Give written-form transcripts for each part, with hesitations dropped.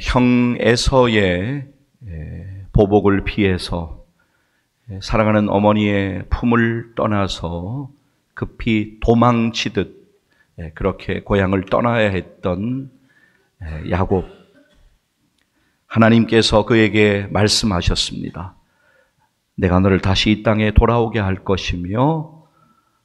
형 에서의 보복을 피해서 사랑하는 어머니의 품을 떠나서 급히 도망치듯 그렇게 고향을 떠나야 했던 야곱. 하나님께서 그에게 말씀하셨습니다. 내가 너를 다시 이 땅에 돌아오게 할 것이며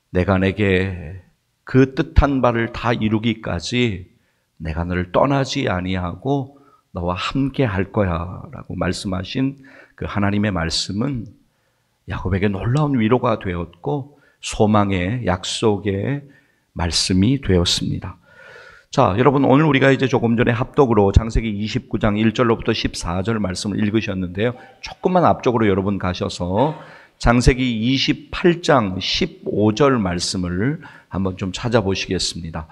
내가 내게 그 뜻한 바를 다 이루기까지 내가 너를 떠나지 아니하고 너와 함께 할 거야 라고 말씀하신 그 하나님의 말씀은 야곱에게 놀라운 위로가 되었고 소망의 약속의 말씀이 되었습니다. 자, 여러분, 오늘 우리가 이제 조금 전에 합독으로 창세기 29장 1절로부터 14절 말씀을 읽으셨는데요. 조금만 앞쪽으로 여러분 가셔서 창세기 28장 15절 말씀을 한번 좀 찾아보시겠습니다.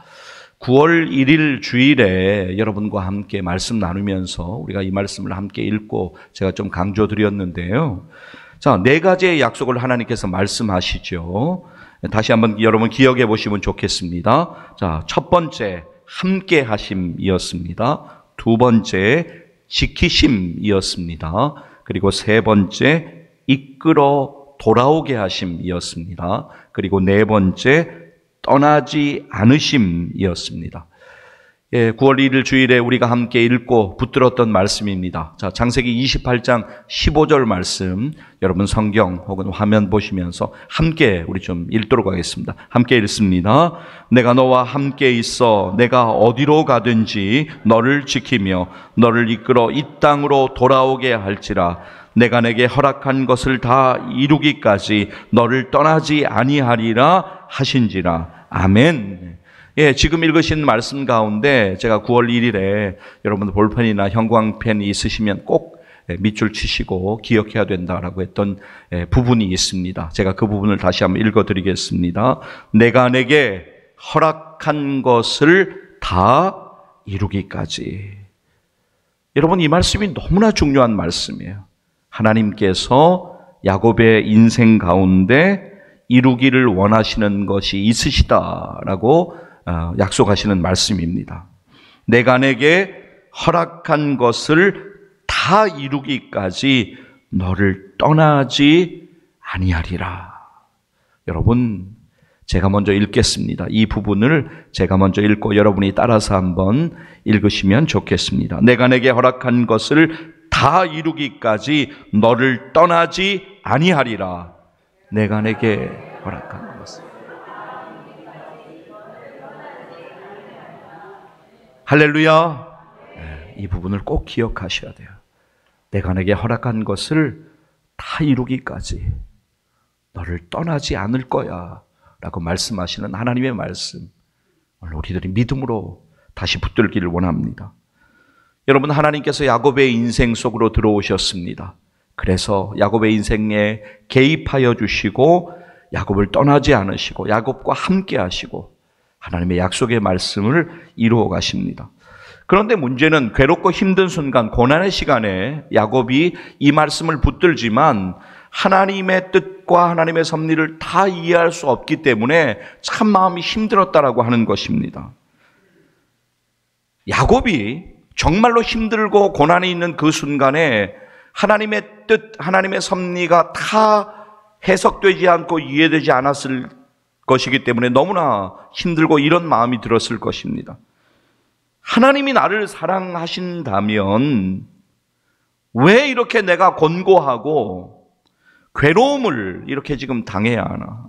9월 1일 주일에 여러분과 함께 말씀 나누면서 우리가 이 말씀을 함께 읽고 제가 좀 강조드렸는데요. 자, 네 가지의 약속을 하나님께서 말씀하시죠. 다시 한번 여러분 기억해 보시면 좋겠습니다. 자, 첫 번째, 함께 하심이었습니다. 두 번째, 지키심이었습니다. 그리고 세 번째, 이끌어 돌아오게 하심이었습니다. 그리고 네 번째, 떠나지 않으심이었습니다. 9월 1일 주일에 우리가 함께 읽고 붙들었던 말씀입니다. 자, 창세기 28장 15절 말씀 여러분 성경 혹은 화면 보시면서 함께 우리 좀 읽도록 하겠습니다. 함께 읽습니다. 내가 너와 함께 있어 내가 어디로 가든지 너를 지키며 너를 이끌어 이 땅으로 돌아오게 할지라. 내가 내게 허락한 것을 다 이루기까지 너를 떠나지 아니하리라 하신지라. 아멘. 예, 지금 읽으신 말씀 가운데 제가 9월 1일에 여러분들 볼펜이나 형광펜이 있으시면 꼭 밑줄 치시고 기억해야 된다라고 했던 부분이 있습니다. 제가 그 부분을 다시 한번 읽어드리겠습니다. 내가 내게 허락한 것을 다 이루기까지. 여러분, 이 말씀이 너무나 중요한 말씀이에요. 하나님께서 야곱의 인생 가운데 이루기를 원하시는 것이 있으시다라고 약속하시는 말씀입니다. 내가 내게 허락한 것을 다 이루기까지 너를 떠나지 아니하리라. 여러분, 제가 먼저 읽겠습니다. 이 부분을 제가 먼저 읽고 여러분이 따라서 한번 읽으시면 좋겠습니다. 내가 내게 허락한 것을 다 이루기까지 너를 떠나지 아니하리라. 내가 내게 허락한 것을. 할렐루야. 이 부분을 꼭 기억하셔야 돼요. 내가 내게 허락한 것을 다 이루기까지 너를 떠나지 않을 거야 라고 말씀하시는 하나님의 말씀, 오늘 우리들이 믿음으로 다시 붙들기를 원합니다. 여러분, 하나님께서 야곱의 인생 속으로 들어오셨습니다. 그래서 야곱의 인생에 개입하여 주시고 야곱을 떠나지 않으시고 야곱과 함께 하시고 하나님의 약속의 말씀을 이루어 가십니다. 그런데 문제는 괴롭고 힘든 순간, 고난의 시간에 야곱이 이 말씀을 붙들지만 하나님의 뜻과 하나님의 섭리를 다 이해할 수 없기 때문에 참 마음이 힘들었다라고 하는 것입니다. 야곱이 정말로 힘들고 고난이 있는 그 순간에 하나님의 뜻, 하나님의 섭리가 다 해석되지 않고 이해되지 않았을 것이기 때문에 너무나 힘들고 이런 마음이 들었을 것입니다. 하나님이 나를 사랑하신다면 왜 이렇게 내가 곤고하고 괴로움을 이렇게 지금 당해야 하나?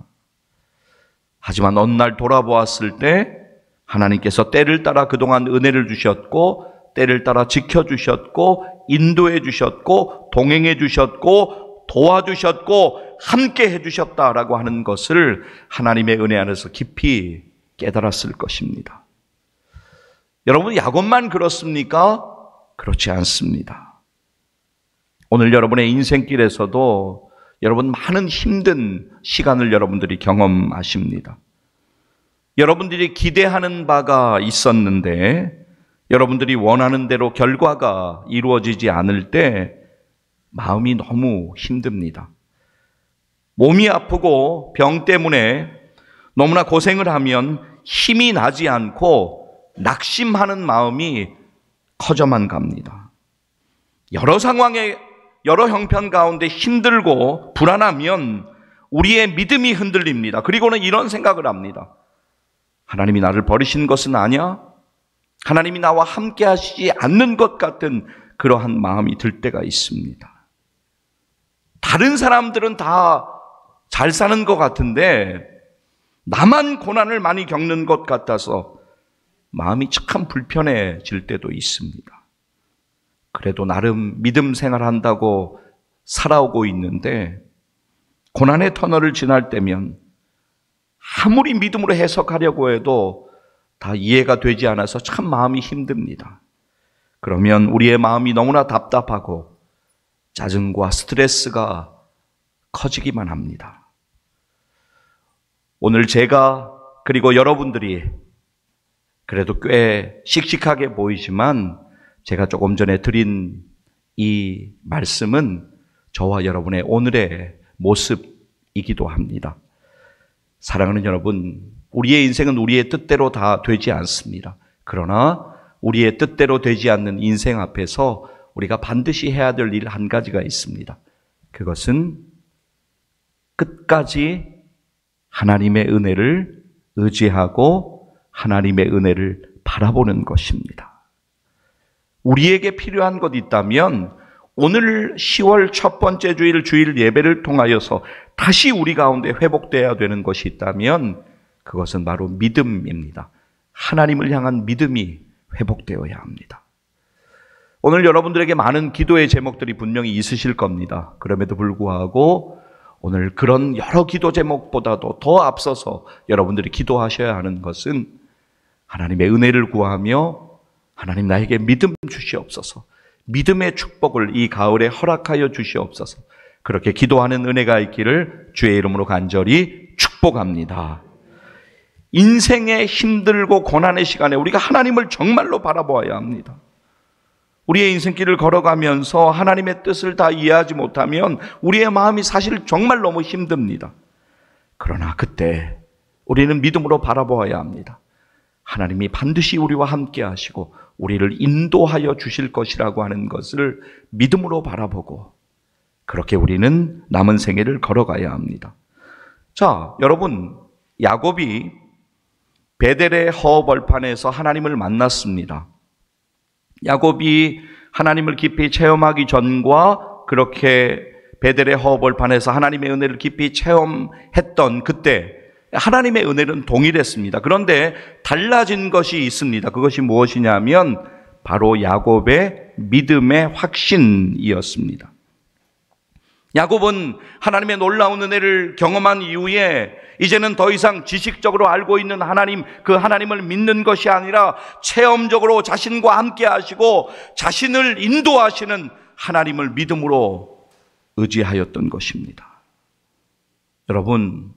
하지만 어느 날 돌아보았을 때 하나님께서 때를 따라 그동안 은혜를 주셨고 때를 따라 지켜주셨고 인도해 주셨고 동행해 주셨고 도와주셨고 함께 해주셨다라고 하는 것을 하나님의 은혜 안에서 깊이 깨달았을 것입니다. 여러분, 야곱만 그렇습니까? 그렇지 않습니다. 오늘 여러분의 인생길에서도 여러분 많은 힘든 시간을 여러분들이 경험하십니다. 여러분들이 기대하는 바가 있었는데 여러분들이 원하는 대로 결과가 이루어지지 않을 때 마음이 너무 힘듭니다. 몸이 아프고 병 때문에 너무나 고생을 하면 힘이 나지 않고 낙심하는 마음이 커져만 갑니다. 여러 상황에, 여러 형편 가운데 힘들고 불안하면 우리의 믿음이 흔들립니다. 그리고는 이런 생각을 합니다. 하나님이 나를 버리신 것은 아니야? 하나님이 나와 함께 하시지 않는 것 같은 그러한 마음이 들 때가 있습니다. 다른 사람들은 다 잘 사는 것 같은데 나만 고난을 많이 겪는 것 같아서 마음이 참 불편해질 때도 있습니다. 그래도 나름 믿음 생활한다고 살아오고 있는데 고난의 터널을 지날 때면 아무리 믿음으로 해석하려고 해도 다 이해가 되지 않아서 참 마음이 힘듭니다. 그러면 우리의 마음이 너무나 답답하고 짜증과 스트레스가 커지기만 합니다. 오늘 제가 그리고 여러분들이 그래도 꽤 씩씩하게 보이지만 제가 조금 전에 드린 이 말씀은 저와 여러분의 오늘의 모습이기도 합니다. 사랑하는 여러분, 우리의 인생은 우리의 뜻대로 다 되지 않습니다. 그러나 우리의 뜻대로 되지 않는 인생 앞에서 우리가 반드시 해야 될 일 한 가지가 있습니다. 그것은 끝까지 하나님의 은혜를 의지하고 하나님의 은혜를 바라보는 것입니다. 우리에게 필요한 것 있다면 오늘 10월 첫 번째 주일 예배를 통하여서 다시 우리 가운데 회복되어야 되는 것이 있다면 그것은 바로 믿음입니다. 하나님을 향한 믿음이 회복되어야 합니다. 오늘 여러분들에게 많은 기도의 제목들이 분명히 있으실 겁니다. 그럼에도 불구하고 오늘 그런 여러 기도 제목보다도 더 앞서서 여러분들이 기도하셔야 하는 것은 하나님의 은혜를 구하며 하나님 나에게 믿음 주시옵소서, 믿음의 축복을 이 가을에 허락하여 주시옵소서, 그렇게 기도하는 은혜가 있기를 주의 이름으로 간절히 축복합니다. 인생의 힘들고 고난의 시간에 우리가 하나님을 정말로 바라보아야 합니다. 우리의 인생길을 걸어가면서 하나님의 뜻을 다 이해하지 못하면 우리의 마음이 사실 정말 너무 힘듭니다. 그러나 그때 우리는 믿음으로 바라보아야 합니다. 하나님이 반드시 우리와 함께 하시고 우리를 인도하여 주실 것이라고 하는 것을 믿음으로 바라보고 그렇게 우리는 남은 생애를 걸어가야 합니다. 자, 여러분, 야곱이 베델의 허벌판에서 하나님을 만났습니다. 야곱이 하나님을 깊이 체험하기 전과 그렇게 베델의 허벌판에서 하나님의 은혜를 깊이 체험했던 그때 하나님의 은혜는 동일했습니다. 그런데 달라진 것이 있습니다. 그것이 무엇이냐면 바로 야곱의 믿음의 확신이었습니다. 야곱은 하나님의 놀라운 은혜를 경험한 이후에 이제는 더 이상 지식적으로 알고 있는 하나님, 그 하나님을 믿는 것이 아니라 체험적으로 자신과 함께 하시고 자신을 인도하시는 하나님을 믿음으로 의지하였던 것입니다. 여러분,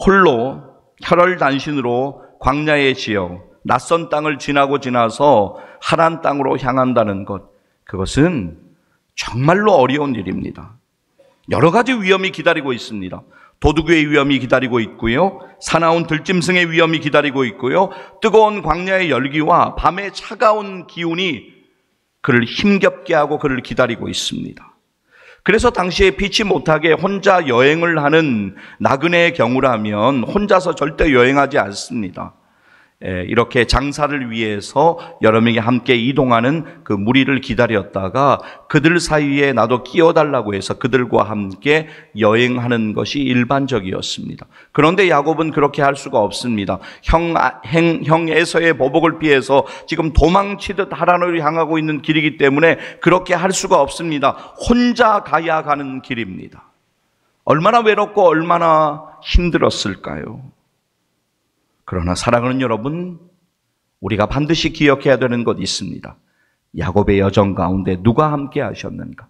홀로 혈혈단신으로 광야의 지역, 낯선 땅을 지나서 하란 땅으로 향한다는 것, 그것은 정말로 어려운 일입니다. 여러 가지 위험이 기다리고 있습니다. 도둑의 위험이 기다리고 있고요, 사나운 들짐승의 위험이 기다리고 있고요, 뜨거운 광야의 열기와 밤의 차가운 기운이 그를 힘겹게 하고 그를 기다리고 있습니다. 그래서 당시에 피치 못하게 혼자 여행을 하는 나그네의 경우라면 혼자서 절대 여행하지 않습니다. 이렇게 장사를 위해서 여러 명이 함께 이동하는 그 무리를 기다렸다가 그들 사이에 나도 끼어달라고 해서 그들과 함께 여행하는 것이 일반적이었습니다. 그런데 야곱은 그렇게 할 수가 없습니다. 형 에서의 보복을 피해서 지금 도망치듯 하란으로 향하고 있는 길이기 때문에 그렇게 할 수가 없습니다. 혼자 가야 가는 길입니다. 얼마나 외롭고 얼마나 힘들었을까요? 그러나 사랑하는 여러분, 우리가 반드시 기억해야 되는 것이 있습니다. 야곱의 여정 가운데 누가 함께 하셨는가?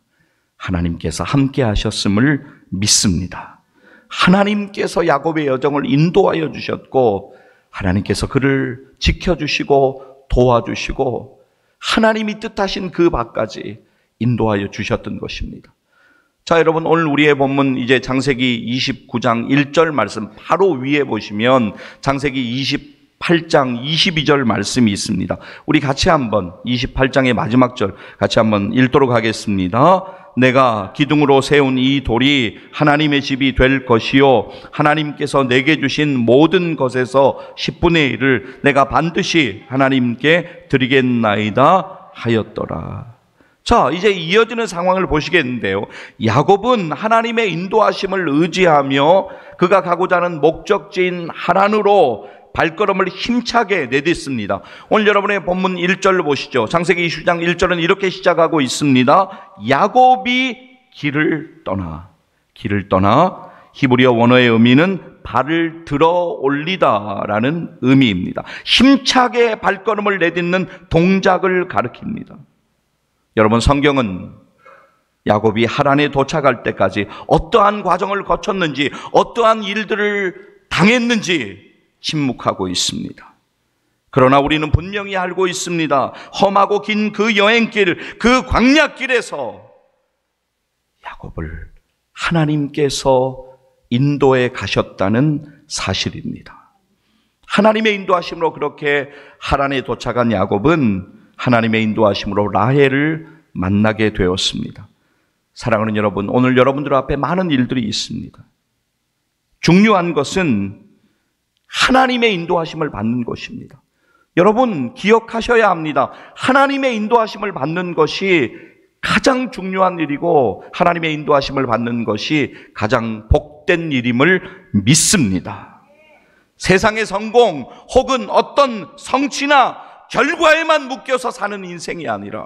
하나님께서 함께 하셨음을 믿습니다. 하나님께서 야곱의 여정을 인도하여 주셨고 하나님께서 그를 지켜주시고 도와주시고 하나님이 뜻하신 그 밖까지 인도하여 주셨던 것입니다. 자, 여러분, 오늘 우리의 본문 이제 창세기 29장 1절 말씀 바로 위에 보시면 창세기 28장 22절 말씀이 있습니다. 우리 같이 한번 28장의 마지막 절 같이 한번 읽도록 하겠습니다. 내가 기둥으로 세운 이 돌이 하나님의 집이 될 것이요 하나님께서 내게 주신 모든 것에서 10분의 1을 내가 반드시 하나님께 드리겠나이다 하였더라. 자, 이제 이어지는 상황을 보시겠는데요. 야곱은 하나님의 인도하심을 의지하며 그가 가고자 하는 목적지인 하란으로 발걸음을 힘차게 내딛습니다. 오늘 여러분의 본문 1절을 보시죠. 창세기 20장 1절은 이렇게 시작하고 있습니다. 야곱이 길을 떠나 히브리어 원어의 의미는 발을 들어 올리다라는 의미입니다. 힘차게 발걸음을 내딛는 동작을 가리킵니다. 여러분, 성경은 야곱이 하란에 도착할 때까지 어떠한 과정을 거쳤는지, 어떠한 일들을 당했는지 침묵하고 있습니다. 그러나 우리는 분명히 알고 있습니다. 험하고 긴 그 여행길, 그 광야길에서 야곱을 하나님께서 인도해 가셨다는 사실입니다. 하나님의 인도하심으로 그렇게 하란에 도착한 야곱은 하나님의 인도하심으로 라헬을 만나게 되었습니다. 사랑하는 여러분, 오늘 여러분들 앞에 많은 일들이 있습니다. 중요한 것은 하나님의 인도하심을 받는 것입니다. 여러분, 기억하셔야 합니다. 하나님의 인도하심을 받는 것이 가장 중요한 일이고 하나님의 인도하심을 받는 것이 가장 복된 일임을 믿습니다. 세상의 성공 혹은 어떤 성취나 결과에만 묶여서 사는 인생이 아니라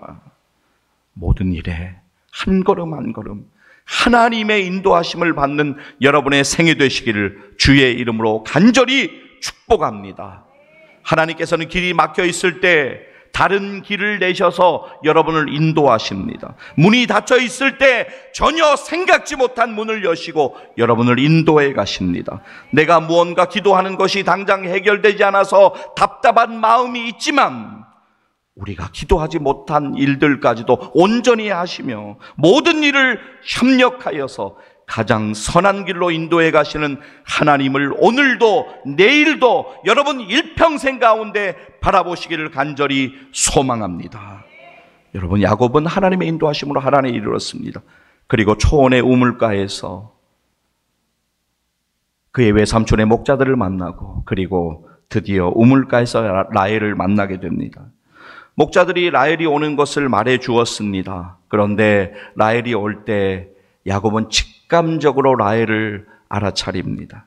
모든 일에 한 걸음 한 걸음 하나님의 인도하심을 받는 여러분의 생이 되시기를 주의 이름으로 간절히 축복합니다. 하나님께서는 길이 막혀 있을 때 다른 길을 내셔서 여러분을 인도하십니다. 문이 닫혀 있을 때 전혀 생각지 못한 문을 여시고 여러분을 인도해 가십니다. 내가 무언가 기도하는 것이 당장 해결되지 않아서 답답한 마음이 있지만 우리가 기도하지 못한 일들까지도 온전히 하시며 모든 일을 협력하여서 가장 선한 길로 인도해 가시는 하나님을 오늘도 내일도 여러분 일평생 가운데 바라보시기를 간절히 소망합니다. 여러분, 야곱은 하나님의 인도하심으로 하란에 이르렀습니다. 그리고 초원의 우물가에서 그의 외삼촌의 목자들을 만나고 그리고 드디어 우물가에서 라헬을 만나게 됩니다. 목자들이 라헬이 오는 것을 말해 주었습니다. 그런데 라헬이 올 때 야곱은 직감적으로 라헬을 알아차립니다.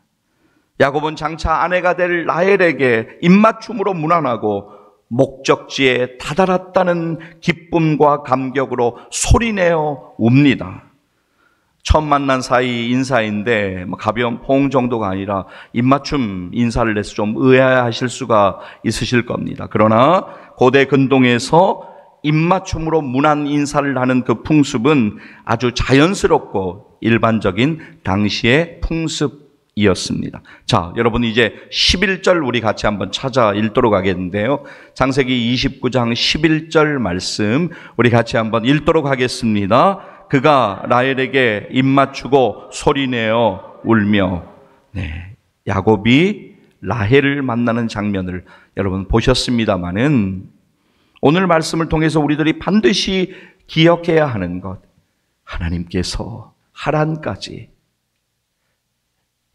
야곱은 장차 아내가 될 라헬에게 입맞춤으로 문안하고 목적지에 다다랐다는 기쁨과 감격으로 소리내어 웁니다. 처음 만난 사이 인사인데 가벼운 포옹 정도가 아니라 입맞춤 인사를 내서 좀 의아해하실 수가 있으실 겁니다. 그러나 고대 근동에서 입맞춤으로 문안 인사를 하는 그 풍습은 아주 자연스럽고 일반적인 당시의 풍습이었습니다. 자, 여러분 이제 11절 우리 같이 한번 찾아 읽도록 하겠는데요. 창세기 29장 11절 말씀 우리 같이 한번 읽도록 하겠습니다. 그가 라헬에게 입맞추고 소리내어 울며. 네, 야곱이 라헬을 만나는 장면을 여러분 보셨습니다마는 오늘 말씀을 통해서 우리들이 반드시 기억해야 하는 것, 하나님께서 하란까지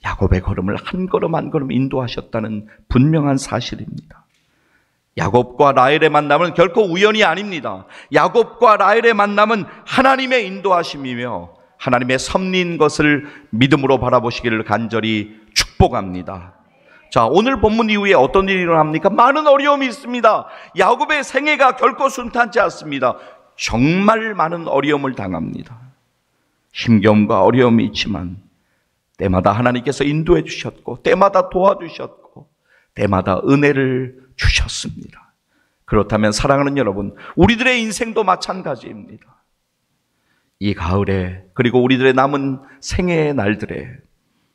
야곱의 걸음을 한 걸음 한 걸음 인도하셨다는 분명한 사실입니다. 야곱과 라헬의 만남은 결코 우연이 아닙니다. 야곱과 라헬의 만남은 하나님의 인도하심이며 하나님의 섭리인 것을 믿음으로 바라보시기를 간절히 축복합니다. 자, 오늘 본문 이후에 어떤 일이 일어납니까? 많은 어려움이 있습니다. 야곱의 생애가 결코 순탄치 않습니다. 정말 많은 어려움을 당합니다. 힘겨움과 어려움이 있지만 때마다 하나님께서 인도해 주셨고 때마다 도와주셨고 때마다 은혜를 주셨습니다. 그렇다면 사랑하는 여러분, 우리들의 인생도 마찬가지입니다. 이 가을에 그리고 우리들의 남은 생애의 날들에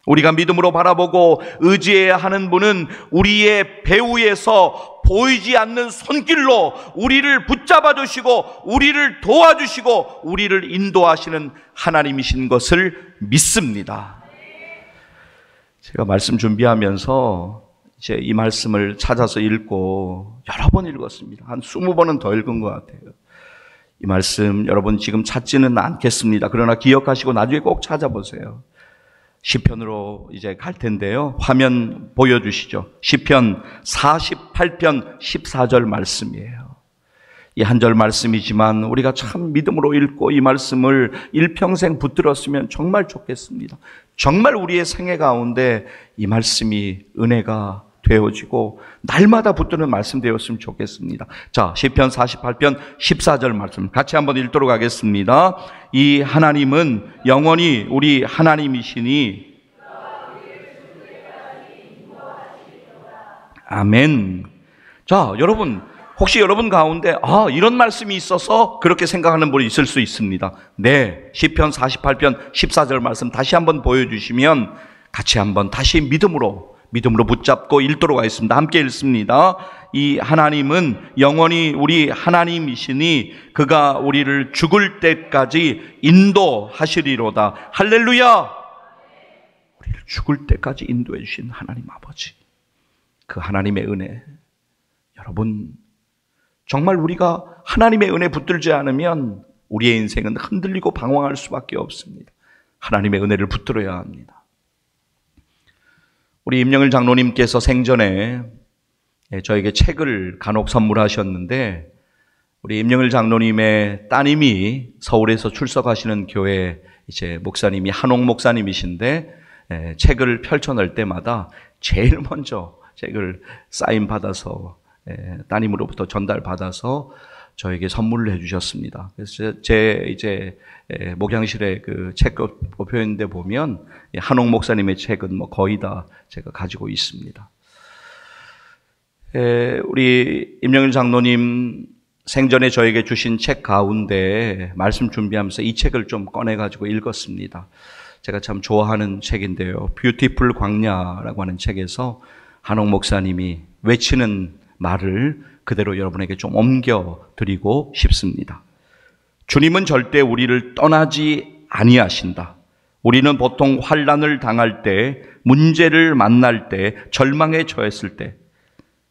우리가 믿음으로 바라보고 의지해야 하는 분은 우리의 배후에서 보이지 않는 손길로 우리를 붙잡아 주시고 우리를 도와주시고 우리를 인도하시는 하나님이신 것을 믿습니다. 제가 말씀 준비하면서 이제 이 말씀을 찾아서 읽고 여러 번 읽었습니다. 한 20번은 더 읽은 것 같아요. 이 말씀 여러분 지금 찾지는 않겠습니다. 그러나 기억하시고 나중에 꼭 찾아보세요. 시편으로 이제 갈 텐데요. 화면 보여주시죠. 시편 48편 14절 말씀이에요. 이 한 절 말씀이지만 우리가 참 믿음으로 읽고 이 말씀을 일평생 붙들었으면 정말 좋겠습니다. 정말 우리의 생애 가운데 이 말씀이 은혜가 되어지고 날마다 붙드는 말씀 되었으면 좋겠습니다. 자, 시편 48편 14절 말씀 같이 한번 읽도록 하겠습니다. 이 하나님은 영원히 우리 하나님이시니 아멘. 자, 여러분 혹시 여러분 가운데 이런 말씀이 있어서 그렇게 생각하는 분이 있을 수 있습니다. 네, 시편 48편 14절 말씀 다시 한번 보여주시면 같이 한번 다시 믿음으로 붙잡고 읽도록 하겠습니다. 함께 읽습니다. 이 하나님은 영원히 우리 하나님이시니 그가 우리를 죽을 때까지 인도하시리로다. 할렐루야. 우리를 죽을 때까지 인도해 주신 하나님 아버지, 그 하나님의 은혜, 여러분 정말 우리가 하나님의 은혜 붙들지 않으면 우리의 인생은 흔들리고 방황할 수밖에 없습니다. 하나님의 은혜를 붙들어야 합니다. 우리 임영일 장로님께서 생전에 저에게 책을 간혹 선물하셨는데, 우리 임영일 장로님의 따님이 서울에서 출석하시는 교회 이제 목사님이 한옥 목사님이신데, 책을 펼쳐놓을 때마다 제일 먼저 책을 사인 받아서 따님으로부터 전달 받아서 저에게 선물을 해주셨습니다. 그래서 제 이제 목양실에 그 책 보표인데 보면 한옥 목사님의 책은 뭐 거의 다 제가 가지고 있습니다. 우리 임영일 장로님 생전에 저에게 주신 책 가운데 말씀 준비하면서 이 책을 좀 꺼내가지고 읽었습니다. 제가 참 좋아하는 책인데요. 뷰티풀 광야라고 하는 책에서 한옥 목사님이 외치는 말을 그대로 여러분에게 좀 옮겨드리고 싶습니다. 주님은 절대 우리를 떠나지 아니하신다. 우리는 보통 환난을 당할 때, 문제를 만날 때, 절망에 처했을 때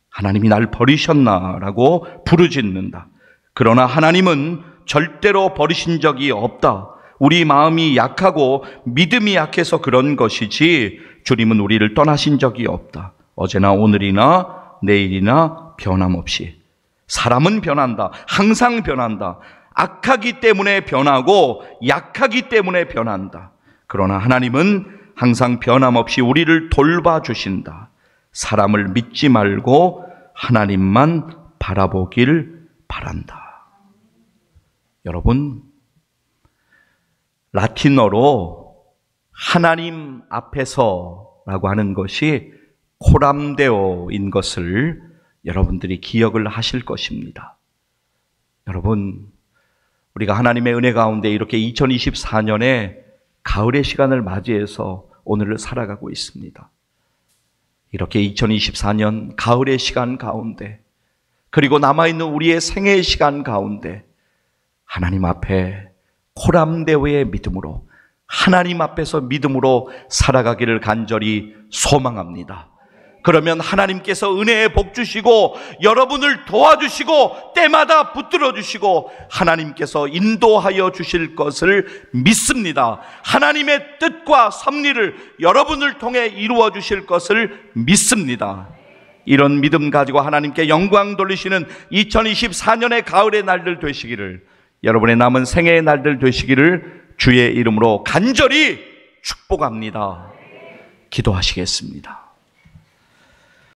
하나님이 날 버리셨나라고 부르짖는다. 그러나 하나님은 절대로 버리신 적이 없다. 우리 마음이 약하고 믿음이 약해서 그런 것이지 주님은 우리를 떠나신 적이 없다. 어제나 오늘이나 내일이나 변함없이. 사람은 변한다. 항상 변한다. 악하기 때문에 변하고 약하기 때문에 변한다. 그러나 하나님은 항상 변함없이 우리를 돌봐주신다. 사람을 믿지 말고 하나님만 바라보길 바란다. 여러분, 라틴어로 하나님 앞에서라고 하는 것이 코람데오인 것을 여러분들이 기억을 하실 것입니다. 여러분, 우리가 하나님의 은혜 가운데 이렇게 2024년에 가을의 시간을 맞이해서 오늘을 살아가고 있습니다. 이렇게 2024년 가을의 시간 가운데, 그리고 남아있는 우리의 생애의 시간 가운데 하나님 앞에 코람데오의 믿음으로, 하나님 앞에서 믿음으로 살아가기를 간절히 소망합니다. 그러면 하나님께서 은혜의 복 주시고 여러분을 도와주시고 때마다 붙들어 주시고 하나님께서 인도하여 주실 것을 믿습니다. 하나님의 뜻과 섭리를 여러분을 통해 이루어 주실 것을 믿습니다. 이런 믿음 가지고 하나님께 영광 돌리시는 2024년의 가을의 날들 되시기를, 여러분의 남은 생애의 날들 되시기를 주의 이름으로 간절히 축복합니다. 기도하시겠습니다.